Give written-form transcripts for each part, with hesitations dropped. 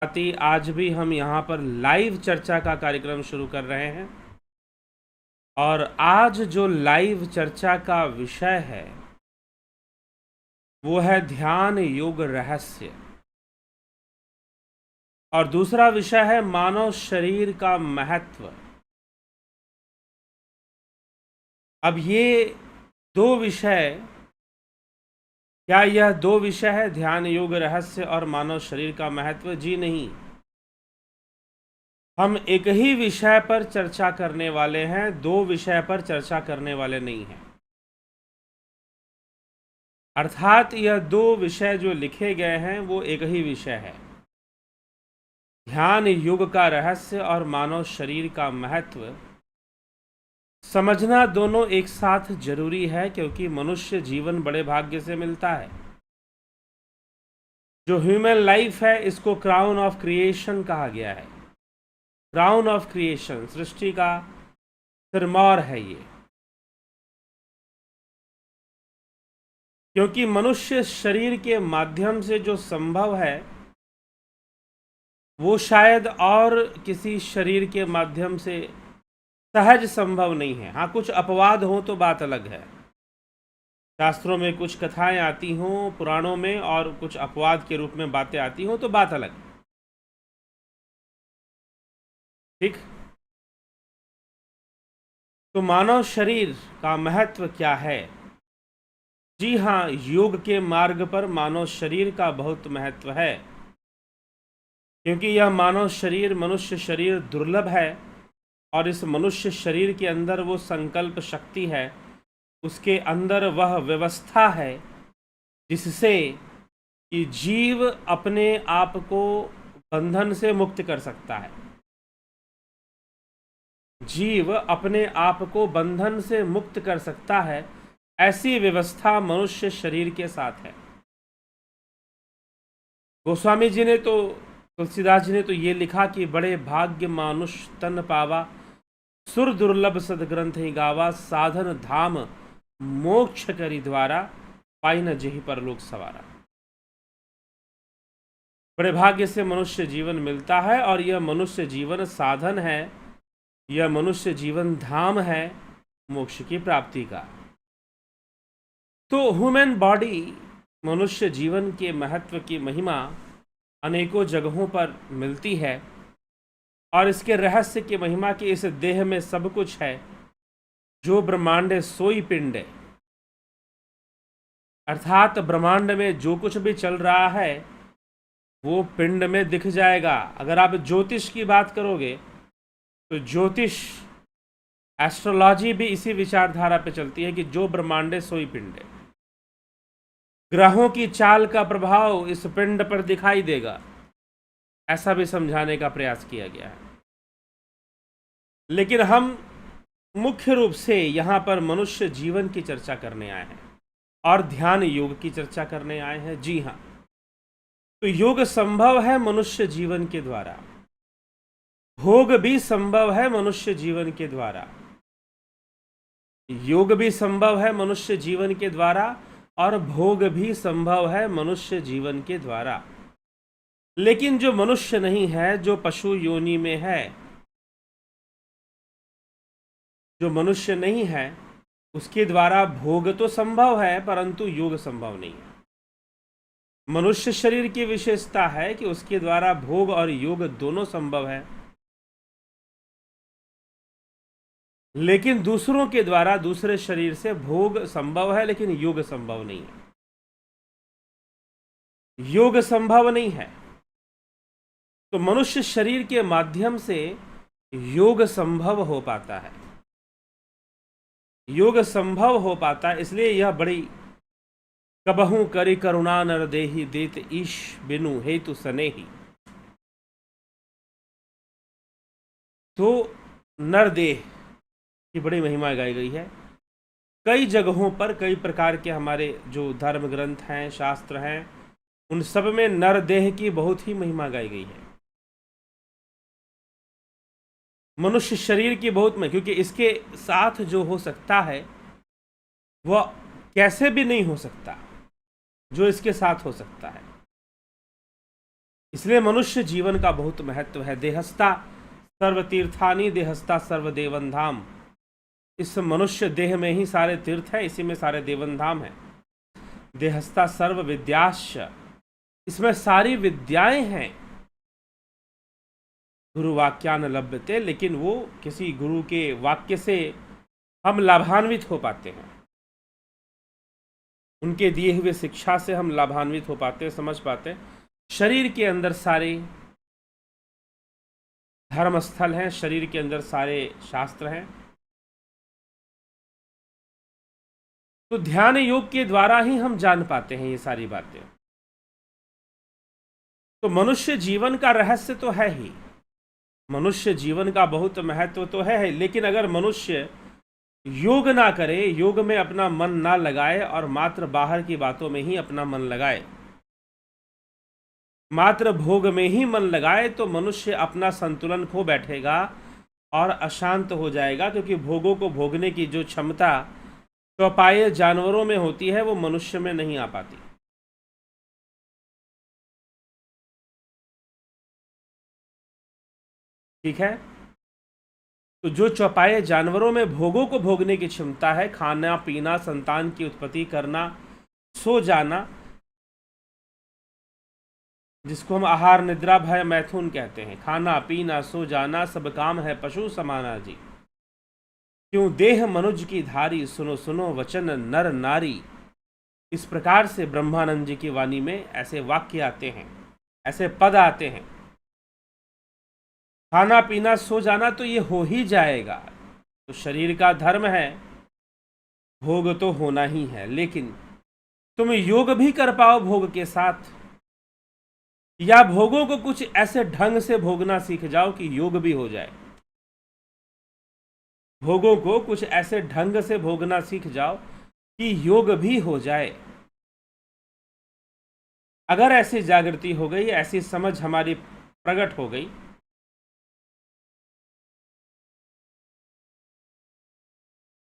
साथ ही आज भी हम यहाँ पर लाइव चर्चा का कार्यक्रम शुरू कर रहे हैं और आज जो लाइव चर्चा का विषय है वो है ध्यान योग रहस्य और दूसरा विषय है मानव शरीर का महत्व। अब ये दो विषय, क्या यह दो विषय है, ध्यान योग रहस्य और मानव शरीर का महत्व? जी नहीं, हम एक ही विषय पर चर्चा करने वाले हैं, दो विषय पर चर्चा करने वाले नहीं हैं। अर्थात यह दो विषय जो लिखे गए हैं वो एक ही विषय है, ध्यान योग का रहस्य और मानव शरीर का महत्व। समझना दोनों एक साथ जरूरी है क्योंकि मनुष्य जीवन बड़े भाग्य से मिलता है। जो ह्यूमन लाइफ है इसको क्राउन ऑफ क्रिएशन कहा गया है। क्राउन ऑफ क्रिएशन, सृष्टि का सिरमौर है ये, क्योंकि मनुष्य शरीर के माध्यम से जो संभव है वो शायद और किसी शरीर के माध्यम से सहज संभव नहीं है। हाँ, कुछ अपवाद हो तो बात अलग है, शास्त्रों में कुछ कथाएं आती हों, पुराणों में, और कुछ अपवाद के रूप में बातें आती हों तो बात अलग। ठीक, तो मानव शरीर का महत्व क्या है? जी हाँ, योग के मार्ग पर मानव शरीर का बहुत महत्व है, क्योंकि यह मानव शरीर, मनुष्य शरीर दुर्लभ है और इस मनुष्य शरीर के अंदर वो संकल्प शक्ति है, उसके अंदर वह व्यवस्था है जिससे कि जीव अपने आप को बंधन से मुक्त कर सकता है। जीव अपने आप को बंधन से मुक्त कर सकता है, ऐसी व्यवस्था मनुष्य शरीर के साथ है। गोस्वामी जी ने तो, तुलसीदास जी ने तो ये लिखा कि बड़े भाग्य मानुष तन पावा, सुर दुर्लभ सदग्रंथ ही गावा, साधन धाम मोक्ष करी द्वारा, पाई न जेहि परलोक सवारा। बड़े भाग्य से मनुष्य जीवन मिलता है और यह मनुष्य जीवन साधन है, यह मनुष्य जीवन धाम है मोक्ष की प्राप्ति का। तो ह्यूमन बॉडी, मनुष्य जीवन के महत्व की महिमा अनेकों जगहों पर मिलती है और इसके रहस्य की महिमा की इस देह में सब कुछ है। जो ब्रह्मांड सोई पिंड, अर्थात ब्रह्मांड में जो कुछ भी चल रहा है वो पिंड में दिख जाएगा। अगर आप ज्योतिष की बात करोगे तो ज्योतिष, एस्ट्रोलॉजी भी इसी विचारधारा पे चलती है कि जो ब्रह्मांड सोई पिंड। ग्रहों की चाल का प्रभाव इस पिंड पर दिखाई देगा, ऐसा भी समझाने का प्रयास किया गया है। लेकिन हम मुख्य रूप से यहाँ पर मनुष्य जीवन की चर्चा करने आए हैं और ध्यान योग की चर्चा करने आए हैं। जी हाँ, तो योग संभव है मनुष्य जीवन के द्वारा, भोग भी संभव है मनुष्य जीवन के द्वारा, योग भी संभव है मनुष्य जीवन के द्वारा और भोग भी संभव है मनुष्य जीवन के द्वारा। लेकिन जो मनुष्य नहीं है, जो पशु योनि में है, जो मनुष्य नहीं है, उसके द्वारा भोग तो संभव है परंतु योग संभव नहीं है। मनुष्य शरीर की विशेषता है कि उसके द्वारा भोग और योग दोनों संभव है, लेकिन दूसरों के द्वारा, दूसरे शरीर से भोग संभव है लेकिन योग संभव नहीं है। योग संभव नहीं है तो मनुष्य शरीर के माध्यम से योग संभव हो पाता है। योग संभव हो पाता है, इसलिए यह बड़ी कबहू करी करुणा नर देहि, देत ईश बिनु हेतु सनेही। तो नरदेह की बड़ी महिमा गाई गई है। कई जगहों पर, कई प्रकार के हमारे जो धर्म ग्रंथ हैं, शास्त्र हैं, उन सब में नरदेह की बहुत ही महिमा गाई गई है। मनुष्य शरीर की बहुत में, क्योंकि इसके साथ जो हो सकता है वह कैसे भी नहीं हो सकता जो इसके साथ हो सकता है। इसलिए मनुष्य जीवन का बहुत महत्व है। देहस्था सर्वतीर्थानि देहस्था सर्वदेवन धाम। इस मनुष्य देह में ही सारे तीर्थ है, इसी में सारे देवन धाम है। देहस्था सर्व विद्याश्च, इसमें सारी विद्याएं हैं। गुरु वाक्यान लभ्यते, लेकिन वो किसी गुरु के वाक्य से हम लाभान्वित हो पाते हैं, उनके दिए हुए शिक्षा से हम लाभान्वित हो पाते हैं, समझ पाते हैं। शरीर के अंदर सारे धर्म स्थल हैं, शरीर के अंदर सारे शास्त्र हैं। तो ध्यान योग के द्वारा ही हम जान पाते हैं ये सारी बातें। तो मनुष्य जीवन का रहस्य तो है ही, मनुष्य जीवन का बहुत महत्व तो है, लेकिन अगर मनुष्य योग ना करे, योग में अपना मन ना लगाए और मात्र बाहर की बातों में ही अपना मन लगाए, मात्र भोग में ही मन लगाए, तो मनुष्य अपना संतुलन खो बैठेगा और अशांत हो जाएगा। क्योंकि भोगों को भोगने की जो क्षमता चौपाए जानवरों में होती है वो मनुष्य में नहीं आ पाती। ठीक है, तो जो चौपाए जानवरों में भोगों को भोगने की क्षमता है, खाना पीना, संतान की उत्पत्ति करना, सो जाना, जिसको हम आहार निद्रा भय मैथुन कहते हैं, खाना पीना सो जाना सब काम है पशु समाना जी। क्यों देह मनुज की धारी, सुनो सुनो वचन नर नारी। इस प्रकार से ब्रह्मानंद जी की वाणी में ऐसे वाक्य आते हैं, ऐसे पद आते हैं। खाना पीना सो जाना तो ये हो ही जाएगा, तो शरीर का धर्म है, भोग तो होना ही है। लेकिन तुम योग भी कर पाओ भोग के साथ, या भोगों को कुछ ऐसे ढंग से भोगना सीख जाओ कि योग भी हो जाए। भोगों को कुछ ऐसे ढंग से भोगना सीख जाओ कि योग भी हो जाए। अगर ऐसी जागृति हो गई, ऐसी समझ हमारी प्रकट हो गई,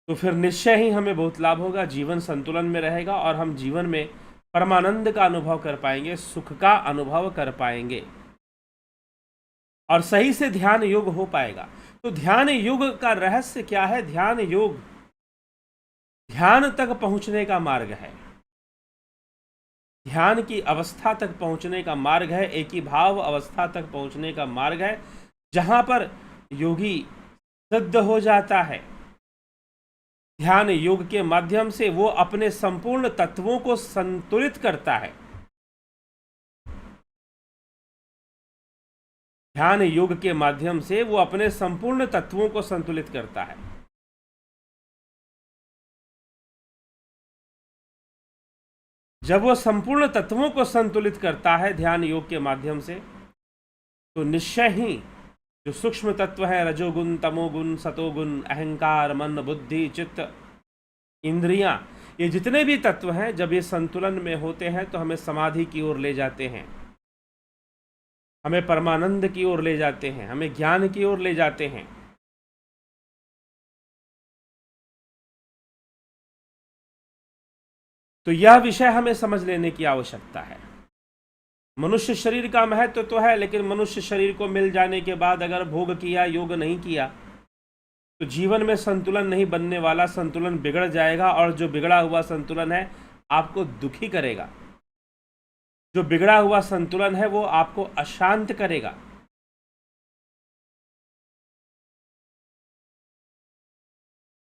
तो फिर निश्चय ही हमें बहुत लाभ होगा, जीवन संतुलन में रहेगा और हम जीवन में परमानंद का अनुभव कर पाएंगे, सुख का अनुभव कर पाएंगे और सही से ध्यान योग हो पाएगा। तो ध्यान योग का रहस्य क्या है? ध्यान योग ध्यान तक पहुंचने का मार्ग है, ध्यान की अवस्था तक पहुंचने का मार्ग है, एक ही भाव अवस्था तक पहुंचने का मार्ग है, जहां पर योगी सिद्ध हो जाता है। ध्यान योग के माध्यम से वो अपने संपूर्ण तत्वों को संतुलित करता है। ध्यान योग के माध्यम से वो अपने संपूर्ण तत्वों को संतुलित करता है। जब वो संपूर्ण तत्वों को संतुलित करता है ध्यान योग के माध्यम से, तो निश्चय ही जो सूक्ष्म तत्व है, रजोगुण, तमोगुण, सतोगुण, अहंकार, मन, बुद्धि, चित्त, इंद्रियां, ये जितने भी तत्व हैं, जब ये संतुलन में होते हैं तो हमें समाधि की ओर ले जाते हैं, हमें परमानंद की ओर ले जाते हैं, हमें ज्ञान की ओर ले जाते हैं। तो यह विषय हमें समझ लेने की आवश्यकता है। मनुष्य शरीर का महत्व तो है, लेकिन मनुष्य शरीर को मिल जाने के बाद अगर भोग किया, योग नहीं किया, तो जीवन में संतुलन नहीं बनने वाला, संतुलन बिगड़ जाएगा और जो बिगड़ा हुआ संतुलन है आपको दुखी करेगा, जो बिगड़ा हुआ संतुलन है वो आपको अशांत करेगा।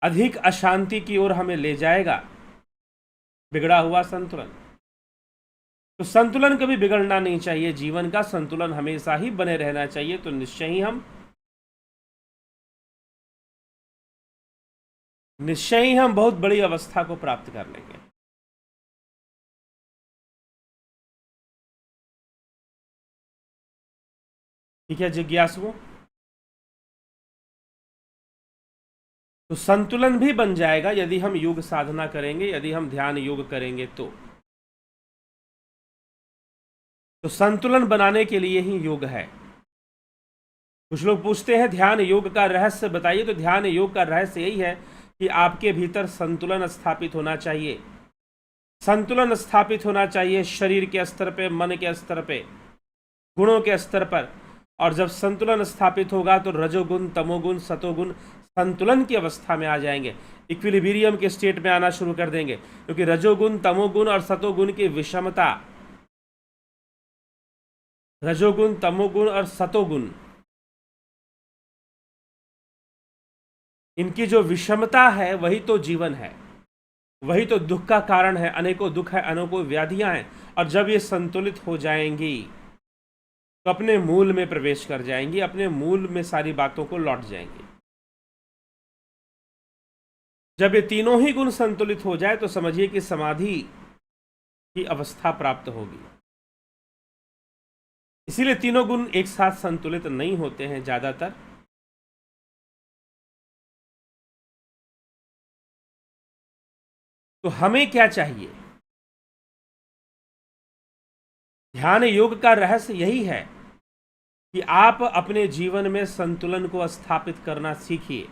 अधिक अशांति की ओर हमें ले जाएगा बिगड़ा हुआ संतुलन। तो संतुलन कभी बिगड़ना नहीं चाहिए, जीवन का संतुलन हमेशा ही बने रहना चाहिए। तो निश्चय ही हम बहुत बड़ी अवस्था को प्राप्त कर लेंगे। ठीक है जिज्ञासुओं, तो संतुलन भी बन जाएगा यदि हम योग साधना करेंगे, यदि हम ध्यान योग करेंगे। तो संतुलन बनाने के लिए ही योग है। कुछ लोग पूछते हैं ध्यान योग का रहस्य बताइए, तो ध्यान योग का रहस्य यही है कि आपके भीतर संतुलन स्थापित होना चाहिए। संतुलन स्थापित होना चाहिए शरीर के स्तर पे, मन के स्तर पे, गुणों के स्तर पर। और जब संतुलन स्थापित होगा तो रजोगुण, तमोगुण, सतोगुण संतुलन की अवस्था में आ जाएंगे, इक्विलिब्रियम के स्टेट में आना शुरू कर देंगे। क्योंकि रजोगुण, तमोगुण और सतोगुण की विषमता, रजोगुण, तमोगुण और सतोगुण, इनकी जो विषमता है वही तो जीवन है, वही तो दुख का कारण है। अनेकों दुख है, अनेकों व्याधियां हैं। और जब ये संतुलित हो जाएंगी तो अपने मूल में प्रवेश कर जाएंगी, अपने मूल में सारी बातों को लौट जाएंगी। जब ये तीनों ही गुण संतुलित हो जाए तो समझिए कि समाधि की अवस्था प्राप्त होगी। इसीलिए तीनों गुण एक साथ संतुलित नहीं होते हैं ज्यादातर। तो हमें क्या चाहिए? ध्यान योग का रहस्य यही है कि आप अपने जीवन में संतुलन को स्थापित करना सीखिए।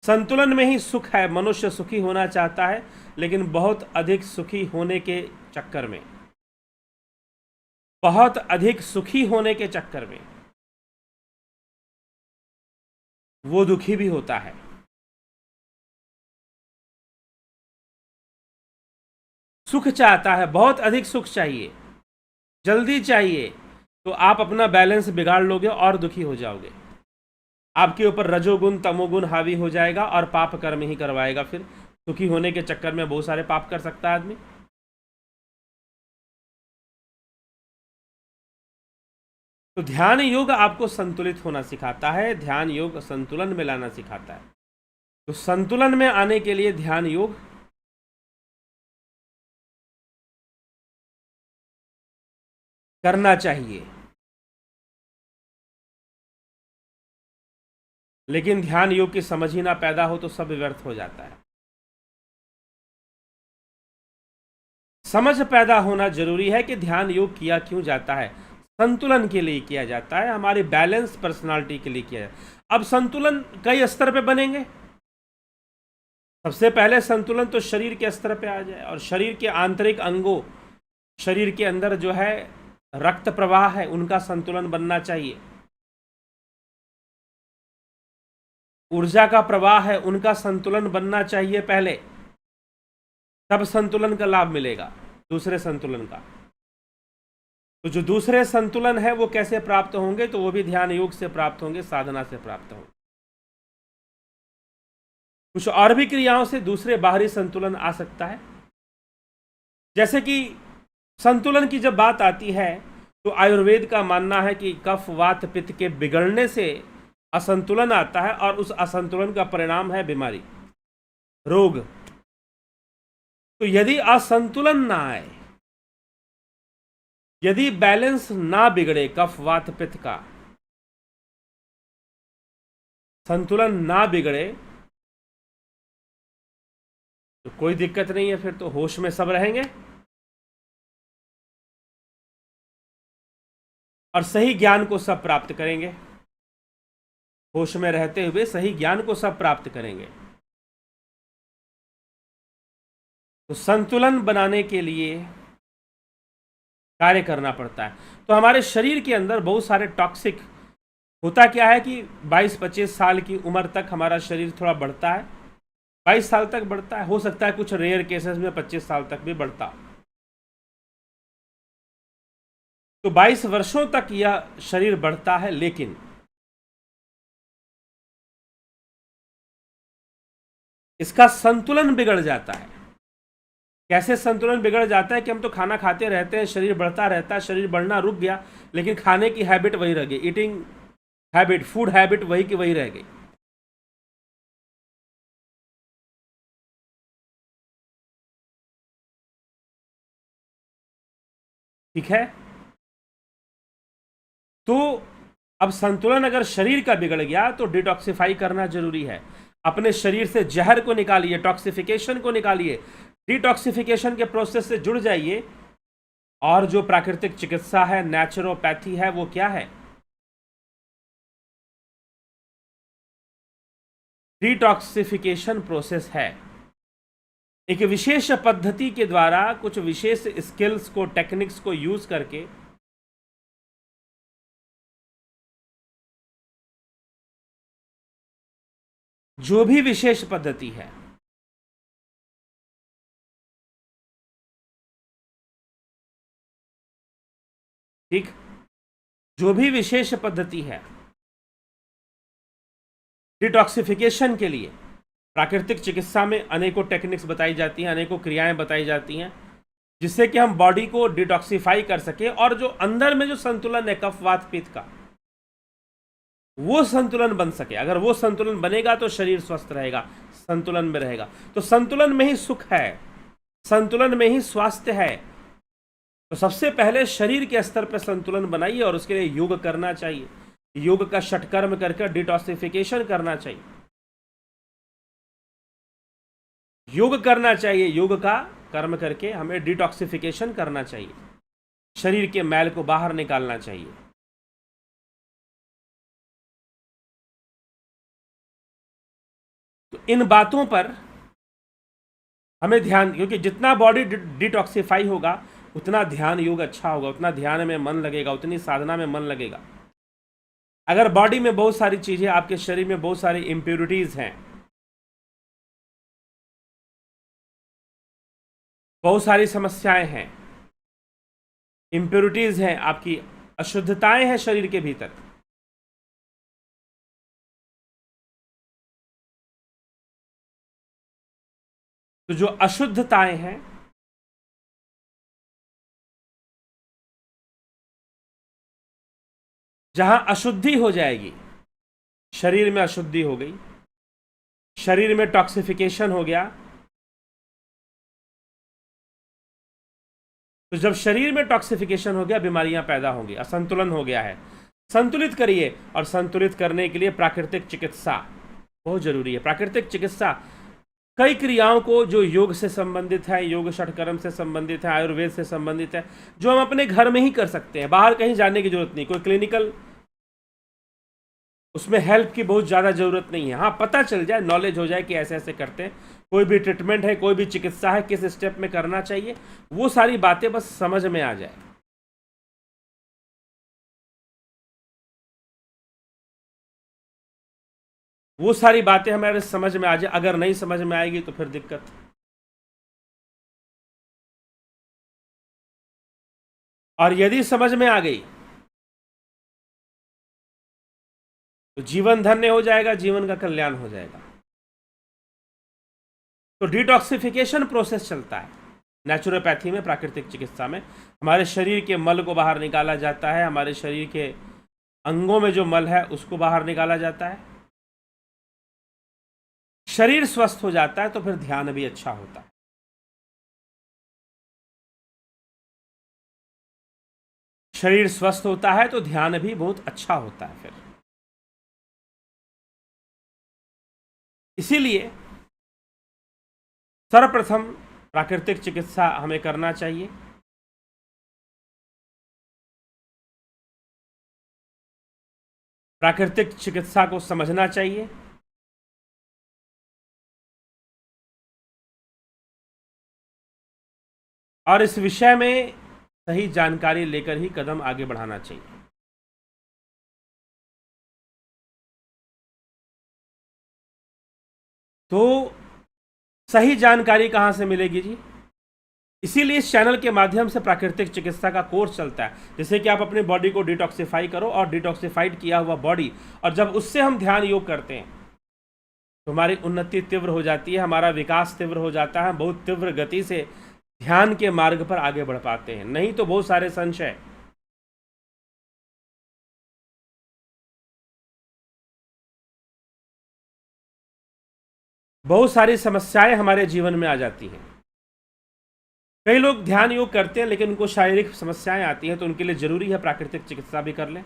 संतुलन में ही सुख है। मनुष्य सुखी होना चाहता है, लेकिन बहुत अधिक सुखी होने के चक्कर में, बहुत अधिक सुखी होने के चक्कर में वो दुखी भी होता है। सुख चाहता है, बहुत अधिक सुख चाहिए, जल्दी चाहिए, तो आप अपना बैलेंस बिगाड़ लोगे और दुखी हो जाओगे। आपके ऊपर रजोगुण, तमोगुण हावी हो जाएगा और पाप कर्म ही करवाएगा। फिर सुखी होने के चक्कर में बहुत सारे पाप कर सकता है आदमी। तो ध्यान योग आपको संतुलित होना सिखाता है, ध्यान योग संतुलन में लाना सिखाता है। तो संतुलन में आने के लिए ध्यान योग करना चाहिए। लेकिन ध्यान योग की समझ ही ना पैदा हो तो सब व्यर्थ हो जाता है। समझ पैदा होना जरूरी है कि ध्यान योग किया क्यों जाता है। संतुलन के लिए किया जाता है, हमारी बैलेंस पर्सनालिटी के लिए किया जाता है। अब संतुलन कई स्तर पे बनेंगे। सबसे पहले संतुलन तो शरीर के स्तर पे आ जाए, और शरीर के आंतरिक अंगों, शरीर के अंदर जो है रक्त प्रवाह है, उनका संतुलन बनना चाहिए। ऊर्जा का प्रवाह है, उनका संतुलन बनना चाहिए पहले, तब संतुलन का लाभ मिलेगा दूसरे संतुलन का। तो जो दूसरे संतुलन है वो कैसे प्राप्त होंगे? तो वो भी ध्यान योग से प्राप्त होंगे, साधना से प्राप्त होंगे। कुछ और भी क्रियाओं से दूसरे बाहरी संतुलन आ सकता है। जैसे कि संतुलन की जब बात आती है तो आयुर्वेद का मानना है कि कफ, वात, पित्त के बिगड़ने से असंतुलन आता है, और उस असंतुलन का परिणाम है बीमारी, रोग। तो यदि असंतुलन ना आए, यदि बैलेंस ना बिगड़े, कफ, वात, पित्त का संतुलन ना बिगड़े, तो कोई दिक्कत नहीं है। फिर तो होश में सब रहेंगे और सही ज्ञान को सब प्राप्त करेंगे। होश में रहते हुए सही ज्ञान को सब प्राप्त करेंगे। तो संतुलन बनाने के लिए कार्य करना पड़ता है। तो हमारे शरीर के अंदर बहुत सारे टॉक्सिक, होता क्या है कि 22-25 साल की उम्र तक हमारा शरीर थोड़ा बढ़ता है, 22 साल तक बढ़ता है, हो सकता है कुछ रेयर केसेस में 25 साल तक भी बढ़ता। तो 22 वर्षों तक यह शरीर बढ़ता है, लेकिन इसका संतुलन बिगड़ जाता है। कैसे संतुलन बिगड़ जाता है कि हम तो खाना खाते रहते हैं, शरीर बढ़ता रहता है, शरीर बढ़ना रुक गया, लेकिन खाने की हैबिट वही रह गई, ईटिंग हैबिट, फूड हैबिट वही की वही रह गई। ठीक है। तो अब संतुलन अगर शरीर का बिगड़ गया तो डिटॉक्सिफाई करना जरूरी है। अपने शरीर से जहर को निकालिए, टॉक्सिफिकेशन को निकालिए, डिटॉक्सिफिकेशन के प्रोसेस से जुड़ जाइए। और जो प्राकृतिक चिकित्सा है, नेचुरोपैथी है, वो क्या है? डिटॉक्सिफिकेशन प्रोसेस है। एक विशेष पद्धति के द्वारा कुछ विशेष स्किल्स को, टेक्निक्स को यूज करके जो भी विशेष पद्धति है, ठीक, जो भी विशेष पद्धति है डिटॉक्सिफिकेशन के लिए, प्राकृतिक चिकित्सा में अनेकों टेक्निक्स बताई जाती हैं, अनेकों क्रियाएं बताई जाती हैं, जिससे कि हम बॉडी को डिटॉक्सिफाई कर सके और जो अंदर में जो संतुलन है कफ वात पित्त का, वो संतुलन बन सके। अगर वो संतुलन बनेगा तो शरीर स्वस्थ रहेगा, संतुलन में रहेगा। तो संतुलन में ही सुख है, संतुलन में ही स्वास्थ्य है। तो सबसे पहले शरीर के स्तर पर संतुलन बनाइए और उसके लिए योग करना चाहिए। योग का षटकर्म करके डिटॉक्सिफिकेशन करना चाहिए, योग करना चाहिए। योग का कर्म करके हमें डिटॉक्सिफिकेशन करना चाहिए, शरीर के मैल को बाहर निकालना चाहिए। तो इन बातों पर हमें ध्यान, क्योंकि जितना बॉडी डिटॉक्सिफाई होगा उतना ध्यान योग अच्छा होगा, उतना ध्यान में मन लगेगा, उतनी साधना में मन लगेगा। अगर बॉडी में बहुत सारी चीजें, आपके शरीर में बहुत सारी इम्प्योरिटीज हैं, बहुत सारी समस्याएं हैं, इम्प्योरिटीज हैं, आपकी अशुद्धताएं हैं शरीर के भीतर, तो जो अशुद्धताएं हैं, जहां अशुद्धि हो जाएगी, शरीर में अशुद्धि हो गई, शरीर में टॉक्सिफिकेशन हो गया, तो जब शरीर में टॉक्सिफिकेशन हो गया बीमारियां पैदा होंगी, असंतुलन हो गया है। संतुलित करिए, और संतुलित करने के लिए प्राकृतिक चिकित्सा बहुत जरूरी है। प्राकृतिक चिकित्सा कई क्रियाओं को जो योग से संबंधित है, योग षटकर्म से संबंधित है, आयुर्वेद से संबंधित है, जो हम अपने घर में ही कर सकते हैं, बाहर कहीं जाने की जरूरत नहीं, कोई क्लिनिकल उसमें हेल्प की बहुत ज़्यादा ज़रूरत नहीं है। हाँ, पता चल जाए, नॉलेज हो जाए कि ऐसे ऐसे करते हैं, कोई भी ट्रीटमेंट है, कोई भी चिकित्सा है, किस स्टेप में करना चाहिए, वो सारी बातें बस समझ में आ जाए। वो सारी बातें हमारे समझ में आ जाए। अगर नहीं समझ में आएगी तो फिर दिक्कत। और यदि समझ में आ गई तो जीवन धन्य हो जाएगा, जीवन का कल्याण हो जाएगा। तो डिटॉक्सिफिकेशन प्रोसेस चलता है नेचुरोपैथी में, प्राकृतिक चिकित्सा में। हमारे शरीर के मल को बाहर निकाला जाता है, हमारे शरीर के अंगों में जो मल है उसको बाहर निकाला जाता है, शरीर स्वस्थ हो जाता है, तो फिर ध्यान भी अच्छा होता है। शरीर स्वस्थ होता है तो ध्यान भी बहुत अच्छा होता है फिर। इसीलिए सर्वप्रथम प्राकृतिक चिकित्सा हमें करना चाहिए। प्राकृतिक चिकित्सा को समझना चाहिए, और इस विषय में सही जानकारी लेकर ही कदम आगे बढ़ाना चाहिए। तो सही जानकारी कहाँ से मिलेगी जी? इसीलिए इस चैनल के माध्यम से प्राकृतिक चिकित्सा का कोर्स चलता है, जैसे कि आप अपनी बॉडी को डिटॉक्सिफाई करो, और डिटॉक्सिफाइड किया हुआ बॉडी, और जब उससे हम ध्यान योग करते हैं तो हमारी उन्नति तीव्र हो जाती है, हमारा विकास तीव्र हो जाता है, बहुत तीव्र गति से ध्यान के मार्ग पर आगे बढ़ पाते हैं। नहीं तो बहुत सारे संशय, बहुत सारी समस्याएं हमारे जीवन में आ जाती हैं। कई लोग ध्यान योग करते हैं लेकिन उनको शारीरिक समस्याएं आती हैं, तो उनके लिए जरूरी है प्राकृतिक चिकित्सा भी कर लें।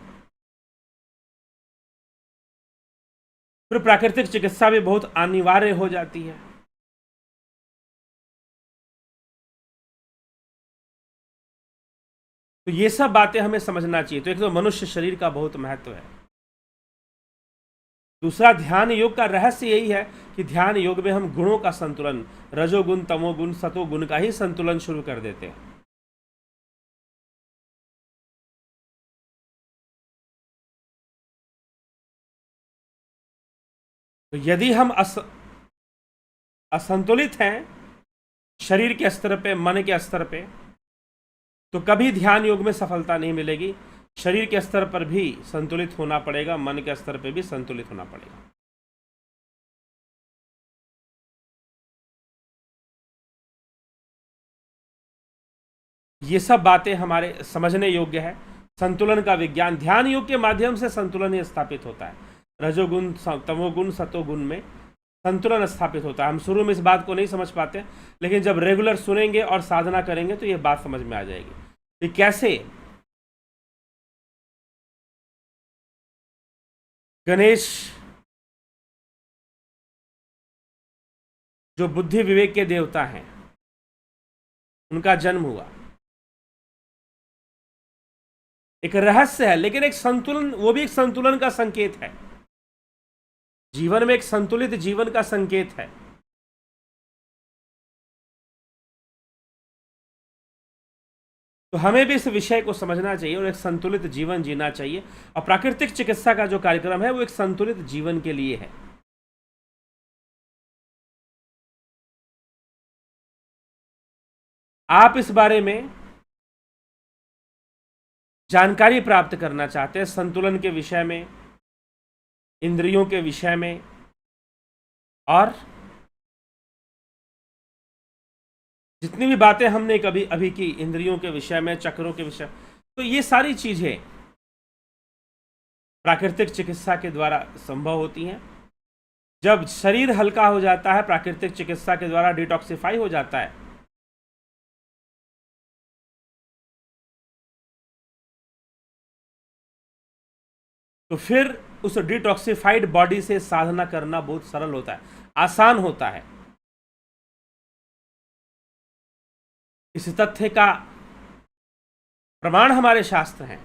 फिर प्राकृतिक चिकित्सा भी बहुत अनिवार्य हो जाती है। तो ये सब बातें हमें समझना चाहिए। तो एक तो मनुष्य शरीर का बहुत महत्व है। दूसरा, ध्यान योग का रहस्य यही है कि ध्यान योग में हम गुणों का संतुलन, रजोगुण, तमोगुण, सतोगुण का ही संतुलन शुरू कर देते हैं। तो यदि हम असंतुलित हैं शरीर के स्तर पे, मन के स्तर पे, तो कभी ध्यान योग में सफलता नहीं मिलेगी। शरीर के स्तर पर भी संतुलित होना पड़ेगा, मन के स्तर पे भी संतुलित होना पड़ेगा। ये सब बातें हमारे समझने योग्य है। संतुलन का विज्ञान, ध्यान योग के माध्यम से संतुलन ही स्थापित होता है। रजोगुण, तमोगुण, सतोगुण में संतुलन स्थापित होता है। हम शुरू में इस बात को नहीं समझ पाते, लेकिन जब रेगुलर सुनेंगे और साधना करेंगे तो ये बात समझ में आ जाएगी कि कैसे गणेश जो बुद्धि विवेक के देवता हैं, उनका जन्म हुआ। एक रहस्य है, लेकिन एक संतुलन, वो भी एक संतुलन का संकेत है। जीवन में एक संतुलित जीवन का संकेत है। तो हमें भी इस विषय को समझना चाहिए और एक संतुलित जीवन जीना चाहिए। और प्राकृतिक चिकित्सा का जो कार्यक्रम है वो एक संतुलित जीवन के लिए है। आप इस बारे में जानकारी प्राप्त करना चाहते हैं, संतुलन के विषय में, इंद्रियों के विषय में, और जितनी भी बातें हमने कभी अभी की इंद्रियों के विषय में, चक्रों के विषय, तो ये सारी चीजें प्राकृतिक चिकित्सा के द्वारा संभव होती हैं। जब शरीर हल्का हो जाता है, प्राकृतिक चिकित्सा के द्वारा डिटॉक्सिफाई हो जाता है, तो फिर उस डिटॉक्सिफाइड बॉडी से साधना करना बहुत सरल होता है, आसान होता है। इस तथ्य का प्रमाण हमारे शास्त्र हैं।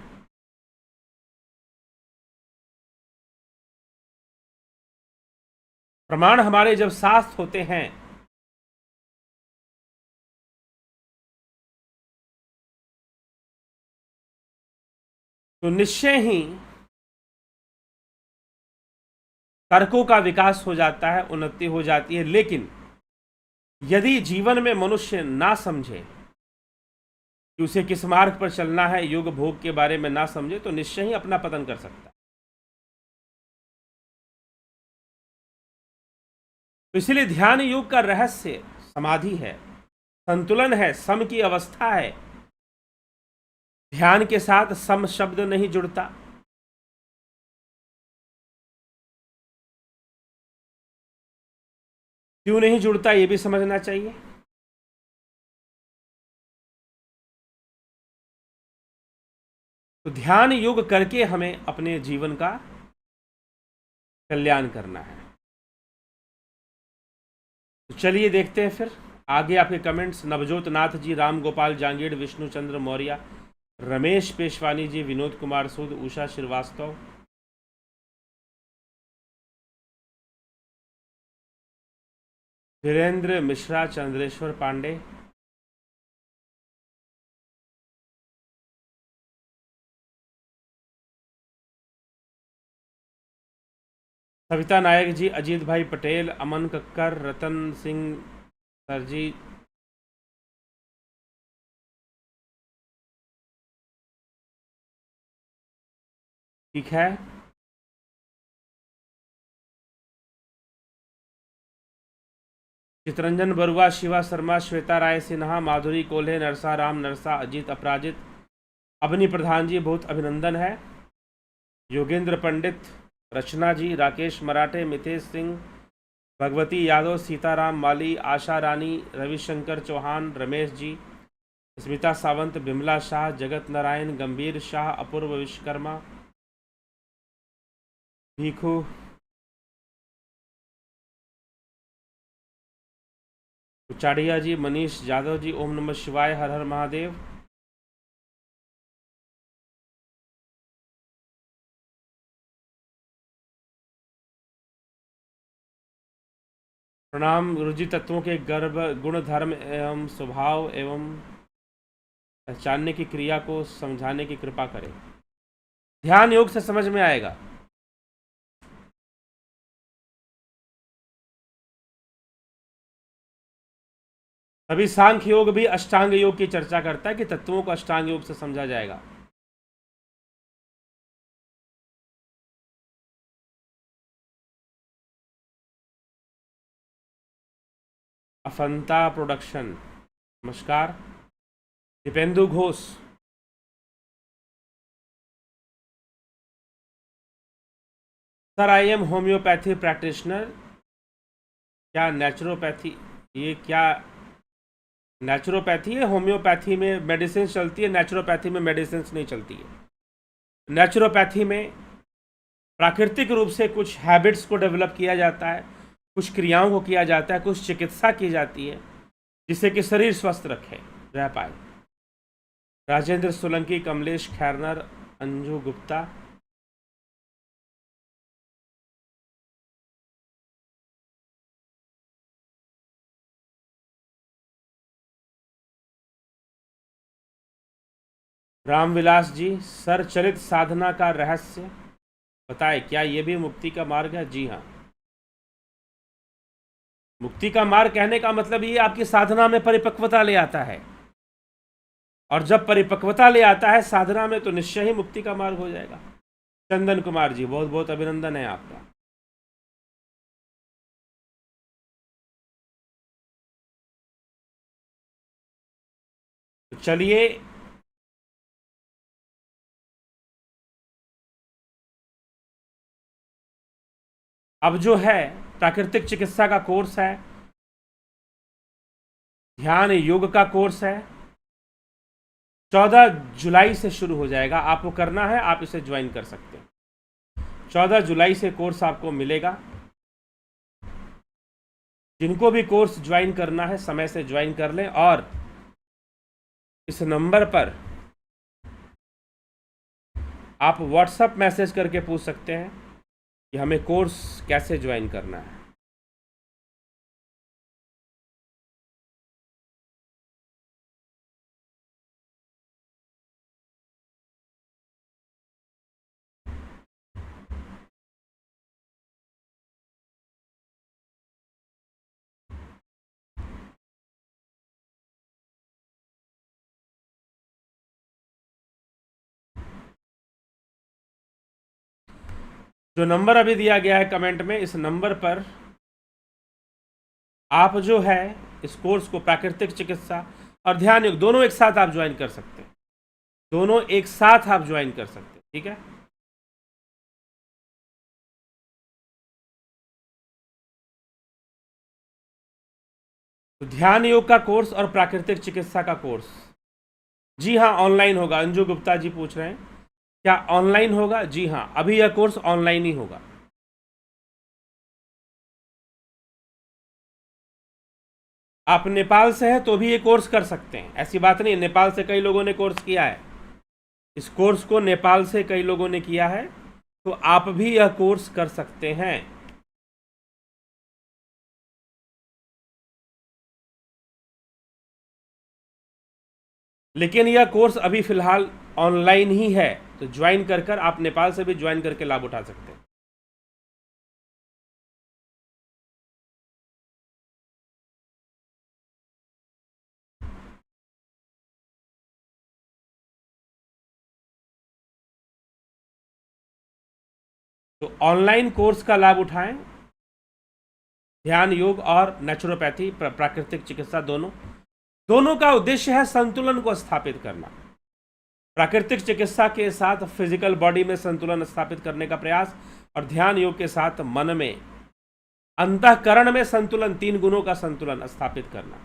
प्रमाण हमारे जब शास्त्र होते हैं तो निश्चय ही तर्कों का विकास हो जाता है, उन्नति हो जाती है। लेकिन यदि जीवन में मनुष्य ना समझे कि उसे किस मार्ग पर चलना है, योग भोग के बारे में ना समझे, तो निश्चय ही अपना पतन कर सकता है। तो इसलिए ध्यान योग का रहस्य समाधि है, संतुलन है, सम की अवस्था है। ध्यान के साथ सम शब्द नहीं जुड़ता। क्यों नहीं जुड़ता, यह भी समझना चाहिए। तो ध्यान योग करके हमें अपने जीवन का कल्याण करना है। तो चलिए देखते हैं फिर आगे आपके कमेंट्स। नवजोत नाथ जी, राम गोपाल जांगीड़, विष्णु चंद्र मौर्य, रमेश पेशवानी जी, विनोद कुमार सूद, उषा श्रीवास्तव, धीरेन्द्र मिश्रा, चंद्रेश्वर पांडे, सविता नायक जी, अजीत भाई पटेल, अमन कक्कर, रतन सिंह सर जी, ठीक है। चितरंजन बरुआ, शिवा शर्मा, श्वेता राय सिन्हा, माधुरी कोल्हे, नरसा राम नरसा, अजीत अपराजित, अवनी प्रधान जी, बहुत अभिनंदन है। योगेंद्र पंडित, रचना जी, राकेश मराठे, मितेश सिंह, भगवती यादव, सीताराम माली, आशा रानी, रविशंकर चौहान, रमेश जी, स्मिता सावंत, बिमला शाह, जगत नारायण, गंभीर शाह, अपूर्व विश्वकर्मा, भीखू, चाड़िया जी, मनीष यादव जी, ओम नमः शिवाय, हर हर महादेव। प्रणाम गुरु जी। तत्वों के गर्भ, गुण, धर्म एवं स्वभाव एवं पहचानने की क्रिया को समझाने की कृपा करें। ध्यान योग से समझ में आएगा। तभी सांख्य योग भी अष्टांग योग की चर्चा करता है कि तत्वों को अष्टांग योग से समझा जाएगा। अफंता प्रोडक्शन, नमस्कार। Dipendu Ghosh, sir I am homeopathy practitioner. क्या नेचुरोपैथी, ये क्या नेचुरोपैथी है? होम्योपैथी में मेडिसिन चलती है, नेचुरोपैथी में मेडिसिन नहीं चलती है। नेचुरोपैथी में प्राकृतिक रूप से कुछ हैबिट्स को डेवलप किया जाता है, कुछ क्रियाओं को किया जाता है, कुछ चिकित्सा की जाती है जिससे कि शरीर स्वस्थ रह पाए। राजेंद्र सोलंकी, कमलेश खैरनर, अंजू गुप्ता। रामविलास जी, सर चरित साधना का रहस्य बताए, क्या ये भी मुक्ति का मार्ग है? जी हाँ, मुक्ति का मार्ग कहने का मतलब ये आपकी साधना में परिपक्वता ले आता है, और जब परिपक्वता ले आता है साधना में तो निश्चय ही मुक्ति का मार्ग हो जाएगा। चंदन कुमार जी, बहुत बहुत अभिनंदन है आपका। तो चलिए अब जो है प्राकृतिक चिकित्सा का कोर्स है, ध्यान योग का कोर्स है, 14 जुलाई से शुरू हो जाएगा। आपको करना है, आप इसे ज्वाइन कर सकते हैं। 14 जुलाई से कोर्स आपको मिलेगा। जिनको भी कोर्स ज्वाइन करना है समय से ज्वाइन कर लें, और इस नंबर पर आप व्हाट्सएप मैसेज करके पूछ सकते हैं कि हमें कोर्स कैसे ज्वाइन करना है। जो नंबर अभी दिया गया है कमेंट में, इस नंबर पर आप जो है इस कोर्स को प्राकृतिक चिकित्सा और ध्यान योग दोनों एक साथ आप ज्वाइन कर सकते हैं। दोनों एक साथ आप ज्वाइन कर सकते हैं, ठीक है। तो ध्यान योग का कोर्स और प्राकृतिक चिकित्सा का कोर्स, जी हाँ, ऑनलाइन होगा। अंजू गुप्ता जी पूछ रहे हैं क्या ऑनलाइन होगा? जी हाँ, अभी यह कोर्स ऑनलाइन ही होगा। आप नेपाल से हैं तो भी ये कोर्स कर सकते हैं, ऐसी बात नहीं। नेपाल से कई लोगों ने कोर्स किया है, इस कोर्स को नेपाल से कई लोगों ने किया है, तो आप भी यह कोर्स कर सकते हैं। लेकिन यह कोर्स अभी फिलहाल ऑनलाइन ही है, तो ज्वाइन कर आप नेपाल से भी ज्वाइन करके लाभ उठा सकते हैं। तो ऑनलाइन कोर्स का लाभ उठाएं। ध्यान योग और नेचुरोपैथी, प्राकृतिक चिकित्सा, दोनों का उद्देश्य है संतुलन को स्थापित करना। प्राकृतिक चिकित्सा के साथ फिजिकल बॉडी में संतुलन स्थापित करने का प्रयास, और ध्यान योग के साथ मन में, अंतःकरण में संतुलन, 3 गुणों का संतुलन स्थापित करना,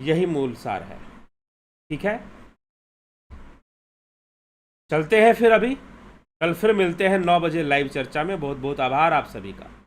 यही मूल सार है। ठीक है, चलते हैं फिर। अभी कल फिर मिलते हैं 9 बजे लाइव चर्चा में। बहुत बहुत आभार आप सभी का।